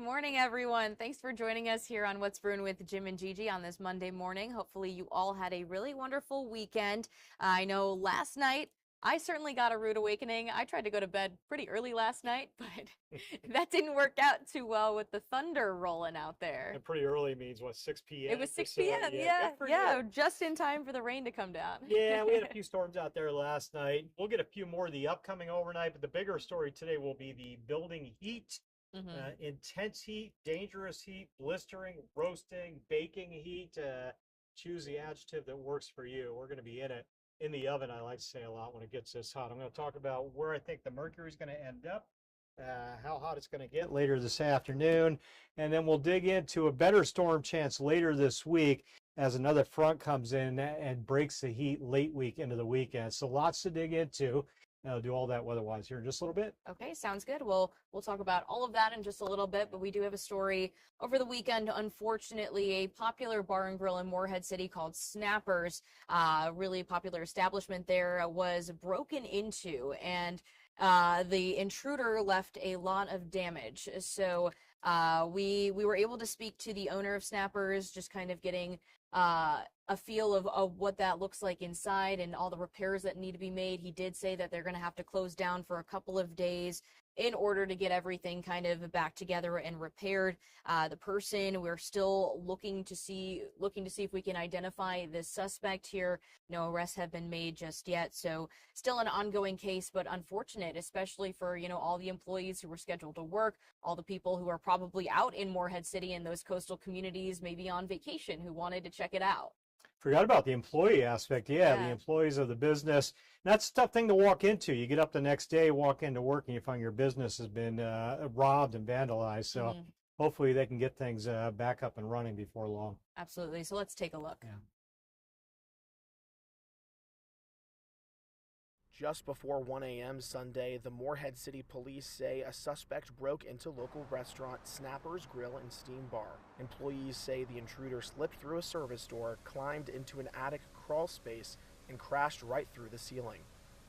morning, everyone. Thanks for joining us here on What's Brewing with Jim and Gigi on this Monday morning. Hopefully you all had a really wonderful weekend. I know last night, I certainly got a rude awakening. I tried to go to bed pretty early last night, but that didn't work out too well with the thunder rolling out there. And pretty early means, what, 6 p.m.? It was 6 p.m., yeah, just in time for the rain to come down. Yeah, we had a few storms out there last night. We'll get a few more of the upcoming overnight, but the bigger story today will be the building heat. Intense heat, dangerous heat, blistering, roasting, baking heat. Choose the adjective that works for you. We're going to be in the oven, I like to say a lot when it gets this hot. I'm going to talk about where I think the mercury is going to end up, how hot it's going to get later this afternoon, and then we'll dig into a better storm chance later this week as another front comes in and breaks the heat late week into the weekend. So lots to dig into. I'll do all that weather-wise here in just a little bit. Okay, sounds good. Well, we'll talk about all of that in just a little bit, but we do have a story over the weekend. Unfortunately, a popular bar and grill in Morehead City called Snappers, really popular establishment there, was broken into, and the intruder left a lot of damage. So we were able to speak to the owner of Snappers, just kind of getting a feel of what that looks like inside and all the repairs that need to be made. He did say that they're going to have to close down for a couple of days in order to get everything kind of back together and repaired. The person, we're still looking to see if we can identify the suspect here. No arrests have been made just yet, so still an ongoing case, but unfortunate, especially for, all the employees who were scheduled to work, all the people who are probably out in Morehead City and those coastal communities, maybe on vacation, who wanted to check it out. Forgot about the employee aspect. Yeah, the employees of the business. And that's a tough thing to walk into. You get up the next day, walk into work, and you find your business has been robbed and vandalized. So hopefully they can get things back up and running before long. Absolutely. So let's take a look. Yeah. Just before 1 a.m. Sunday, the Morehead City Police say a suspect broke into local restaurant Snappers Grill and Steam Bar. Employees say the intruder slipped through a service door, climbed into an attic crawl space, and crashed right through the ceiling.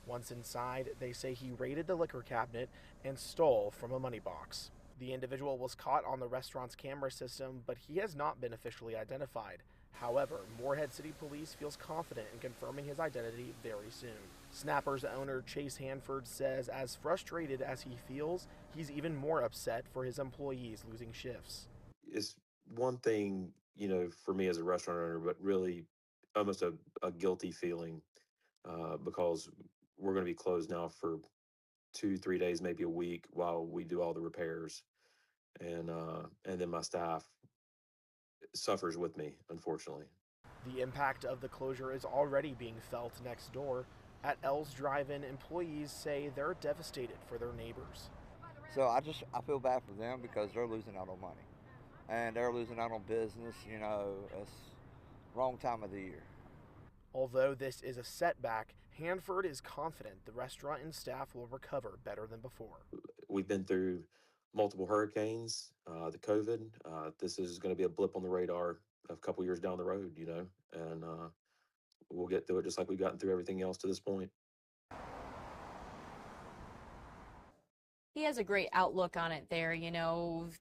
Once inside, they say he raided the liquor cabinet and stole from a money box. The individual was caught on the restaurant's camera system, but he has not been officially identified. However, Morehead City Police feels confident in confirming his identity very soon. Snappers owner Chase Hanford says as frustrated as he feels, he's even more upset for his employees losing shifts. It's one thing, for me as a restaurant owner, but really almost a guilty feeling because we're going to be closed now for 2-3 days, maybe a week, while we do all the repairs. And then my staff suffers with me, unfortunately. The impact of the closure is already being felt next door. At L's Drive-In, employees say they're devastated for their neighbors. So I feel bad for them because they're losing out on money. And they're losing out on business, it's wrong time of the year. Although this is a setback, Hanford is confident the restaurant and staff will recover better than before. We've been through multiple hurricanes, the COVID. This is going to be a blip on the radar a couple years down the road, and we'll get through it just like we've gotten through everything else to this point. He has a great outlook on it there.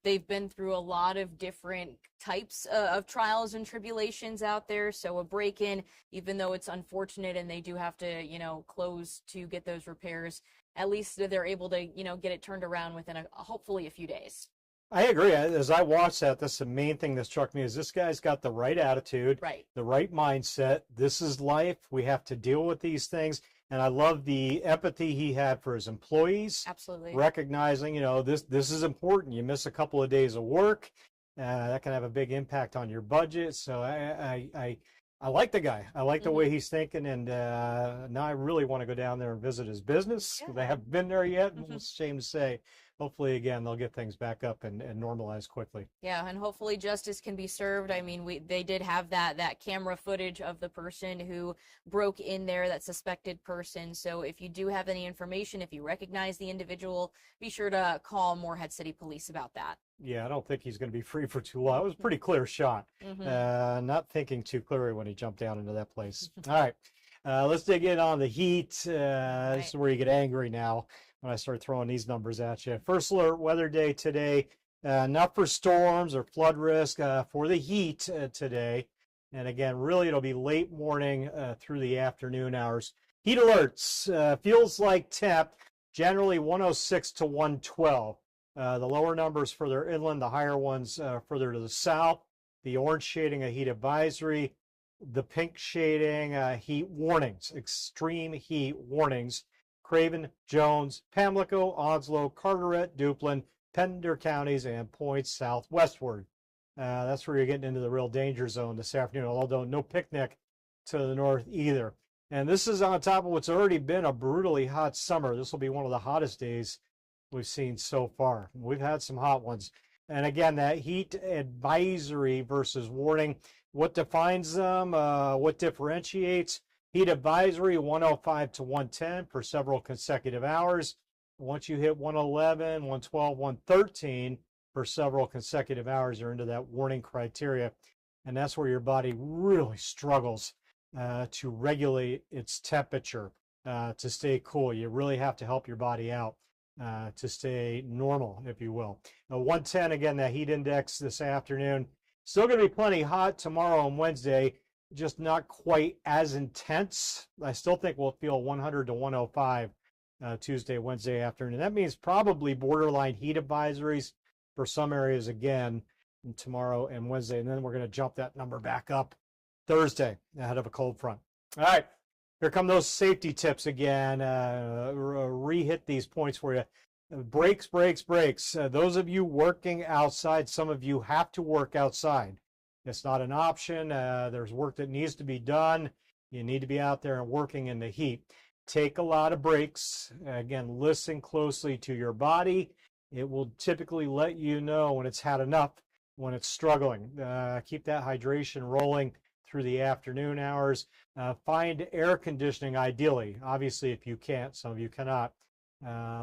They've been through a lot of different types of trials and tribulations out there. So a break-in, even though it's unfortunate and they do have to, close to get those repairs, at least they're able to, get it turned around within hopefully a few days. I agree. As I watched that, that's the main thing that struck me is this guy's got the right attitude, the right mindset. This is life. We have to deal with these things. And I love the empathy he had for his employees. Absolutely. Recognizing, this is important. You miss a couple of days of work, that can have a big impact on your budget. So I like the guy. I like the way he's thinking. And now I really want to go down there and visit his business. Yeah. They haven't been there yet. It's a shame to say. Hopefully, again, they'll get things back up and normalize quickly. Yeah, and hopefully justice can be served. I mean, they did have that camera footage of the person who broke in there, that suspected person. So if you do have any information, if you recognize the individual, be sure to call Morehead City Police about that. Yeah, I don't think he's going to be free for too long. It was a pretty clear shot. Not thinking too clearly when he jumped down into that place. All right, let's dig in on the heat. This is where you get angry now when I start throwing these numbers at you. First alert weather day today. Not for storms or flood risk, for the heat today. And again, really, it'll be late morning through the afternoon hours. Heat alerts, feels like temp, generally 106 to 112. The lower numbers further inland, the higher ones further to the south. The orange shading, a heat advisory. The pink shading, heat warnings, extreme heat warnings. Craven, Jones, Pamlico, Onslow, Carteret, Duplin, Pender counties, and points southwestward. That's where you're getting into the real danger zone this afternoon, although no picnic to the north either. And this is on top of what's already been a brutally hot summer. This will be one of the hottest days we've seen so far. We've had some hot ones. And again, that heat advisory versus warning, what defines them, what differentiates? Heat advisory 105 to 110 for several consecutive hours. Once you hit 111, 112, 113 for several consecutive hours, you're into that warning criteria. And that's where your body really struggles to regulate its temperature, to stay cool. You really have to help your body out to stay normal, if you will. 110, again, that heat index this afternoon. Still going to be plenty hot tomorrow and Wednesday, just not quite as intense. I still think we'll feel 100 to 105 Tuesday, Wednesday afternoon. That means probably borderline heat advisories for some areas again tomorrow and Wednesday. And then we're going to jump that number back up Thursday ahead of a cold front. All right, here come those safety tips again. Re-hit these points for you. Brakes, brakes, brakes. Those of you working outside, some of you have to work outside. It's not an option. There's work that needs to be done. You need to be out there and working in the heat. Take a lot of breaks. Again, listen closely to your body. It will typically let you know when it's had enough, when it's struggling. Keep that hydration rolling through the afternoon hours. Find air conditioning ideally. Obviously, if you can't, some of you cannot.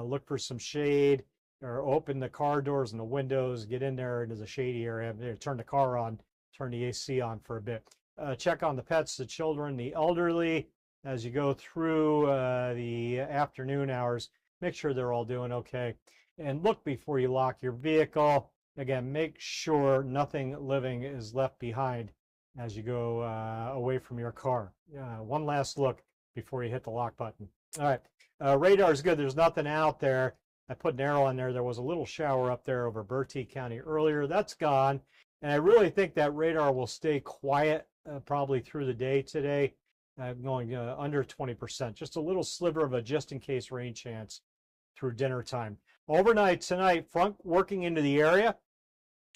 Look for some shade or open the car doors and the windows. Get in there into the shady area. Turn the car on. Turn the AC on for a bit. Check on the pets, the children, the elderly as you go through the afternoon hours. Make sure they're all doing okay. And look before you lock your vehicle. Again, make sure nothing living is left behind as you go away from your car. One last look before you hit the lock button. All right, radar is good. There's nothing out there. I put an arrow on there. There was a little shower up there over Bertie County earlier. That's gone. And I really think that radar will stay quiet probably through the day today, going under 20%. Just a little sliver of a just-in-case rain chance through dinner time. Overnight tonight, front working into the area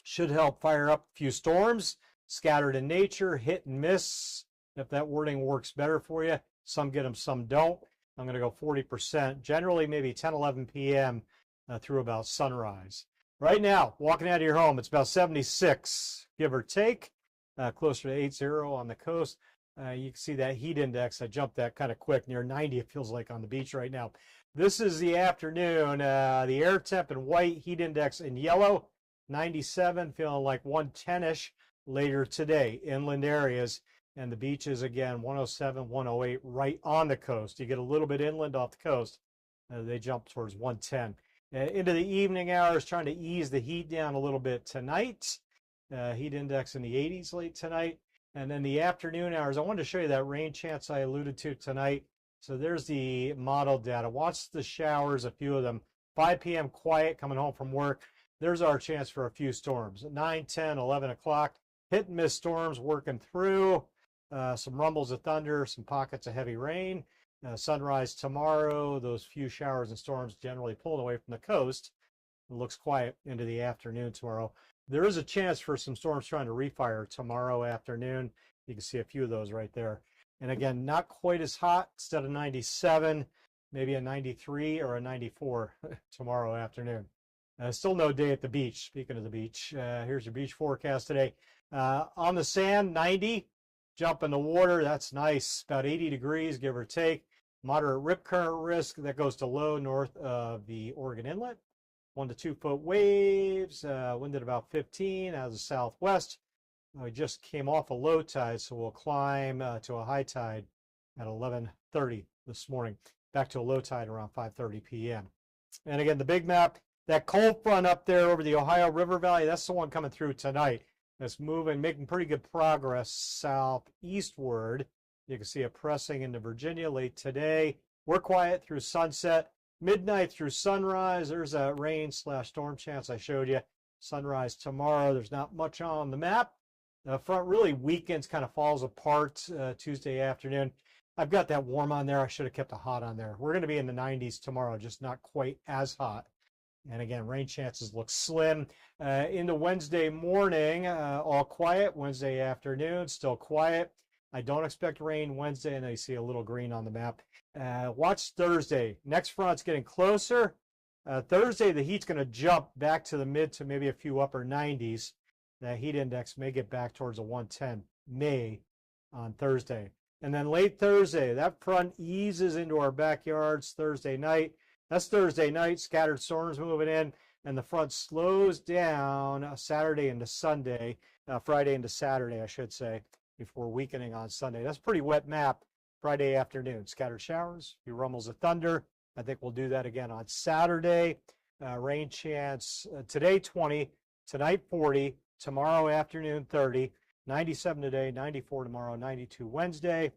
should help fire up a few storms. Scattered in nature, hit and miss. If that wording works better for you, some get them, some don't. I'm going to go 40%, generally maybe 10, 11 p.m. Through about sunrise. Right now, walking out of your home, it's about 76, give or take, closer to 80 on the coast. You can see that heat index. I jumped that kind of quick, near 90, it feels like on the beach right now. This is the afternoon. The air temp in white, heat index in yellow, 97, feeling like 110-ish later today. Inland areas and the beaches, again, 107, 108 right on the coast. You get a little bit inland off the coast. They jump towards 110. Into the evening hours, trying to ease the heat down a little bit tonight. Heat index in the 80s late tonight. And then the afternoon hours, I wanted to show you that rain chance I alluded to tonight. So there's the model data. Watch the showers, a few of them. 5 p.m. quiet, coming home from work. There's our chance for a few storms. 9, 10, 11 o'clock. Hit and miss storms working through. Some rumbles of thunder, some pockets of heavy rain. Sunrise tomorrow, those few showers and storms generally pulled away from the coast. It looks quiet into the afternoon tomorrow. There is a chance for some storms trying to refire tomorrow afternoon. You can see a few of those right there. And again, not quite as hot. Instead of 97, maybe a 93 or a 94 tomorrow afternoon. Still no day at the beach. Speaking of the beach, here's your beach forecast today. On the sand, 90. Jump in the water, that's nice. About 80 degrees, give or take. Moderate rip current risk, that goes to low north of the Oregon Inlet. 1 to 2 foot waves, wind at about 15 out of the southwest. We just came off a low tide, so we'll climb to a high tide at 11:30 this morning. Back to a low tide around 5:30 p.m. And again, the big map, That cold front up there over the Ohio River Valley, that's the one coming through tonight. It's moving, making pretty good progress southeastward. You can see it pressing into Virginia late today. We're quiet through sunset, midnight through sunrise. There's a rain/storm chance I showed you. Sunrise tomorrow. There's not much on the map. The front really weekends kind of falls apart Tuesday afternoon. I've got that warm on there. I should have kept a hot on there. We're going to be in the 90s tomorrow, just not quite as hot. And again, rain chances look slim. Into Wednesday morning, all quiet. Wednesday afternoon, still quiet. I don't expect rain Wednesday, and I see a little green on the map. Watch Thursday. Next front's getting closer. Thursday, the heat's going to jump back to the mid to maybe a few upper 90s. The heat index may get back towards a 110 May on Thursday. And then late Thursday, that front eases into our backyards Thursday night. That's Thursday night, scattered storms moving in, and the front slows down Saturday into Sunday, Friday into Saturday, I should say, before weakening on Sunday. That's a pretty wet map Friday afternoon. Scattered showers, a few rumbles of thunder. I think we'll do that again on Saturday. Rain chance today 20, tonight 40, tomorrow afternoon 30, 97 today, 94 tomorrow, 92 Wednesday.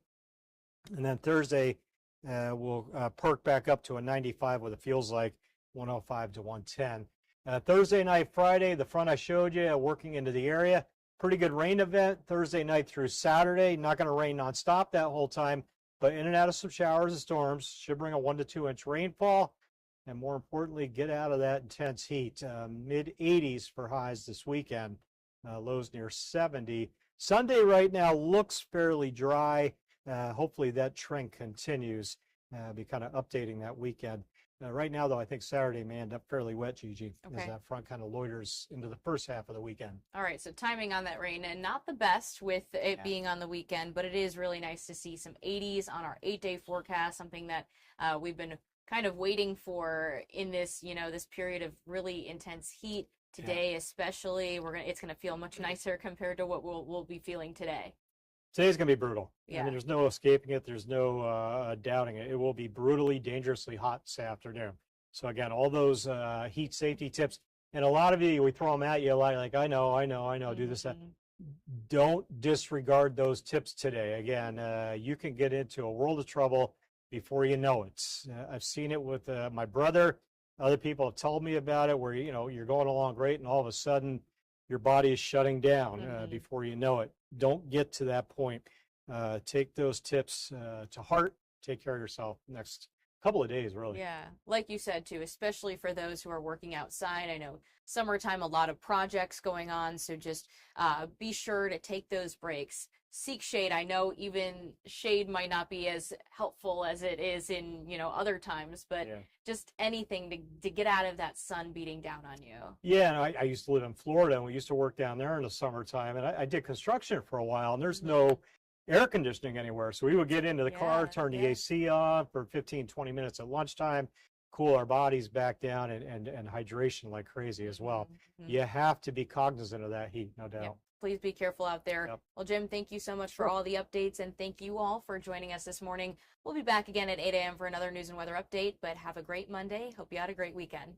And then Thursday, we'll perk back up to a 95 with it feels like 105 to 110. Thursday night, Friday, the front I showed you working into the area. Pretty good rain event Thursday night through Saturday. Not going to rain nonstop that whole time, but in and out of some showers and storms. Should bring a 1 to 2 inch rainfall. And more importantly, get out of that intense heat. Mid 80s for highs this weekend. Lows near 70. Sunday right now looks fairly dry. Hopefully that trend continues. Be kind of updating that weekend. Right now, though, I think Saturday may end up fairly wet, Gigi, as that front kind of loiters into the first half of the weekend. All right, so timing on that rain, and not the best with it being on the weekend, but it is really nice to see some 80s on our 8-day forecast, something that we've been kind of waiting for in this, this period of really intense heat. Today, especially, it's gonna feel much nicer compared to what we'll be feeling today. Today's going to be brutal. Yeah. I mean, there's no escaping it. There's no doubting it. It will be brutally, dangerously hot this afternoon. So again, all those heat safety tips, and a lot of you, we throw them at you like, I know, do this, that. Don't disregard those tips today. Again, you can get into a world of trouble before you know it. I've seen it with my brother. Other people have told me about it where, you're going along great and all of a sudden your body is shutting down before you know it. Don't get to that point. Take those tips to heart. Take care of yourself next couple of days, really. Yeah, like you said, too, especially for those who are working outside. I know summertime, a lot of projects going on, so just be sure to take those breaks. Seek shade. I know even shade might not be as helpful as it is in, other times, but just anything to get out of that sun beating down on you. Yeah, and I used to live in Florida, and we used to work down there in the summertime, and I did construction for a while, and there's no air conditioning anywhere. So we would get into the car, turn the AC on for 15, 20 minutes at lunchtime, cool our bodies back down, and hydration like crazy as well. You have to be cognizant of that heat, no doubt. Please be careful out there. Well, Jim, thank you so much for all the updates, and thank you all for joining us this morning. We'll be back again at 8 a.m. for another news and weather update, but have a great Monday. Hope you had a great weekend.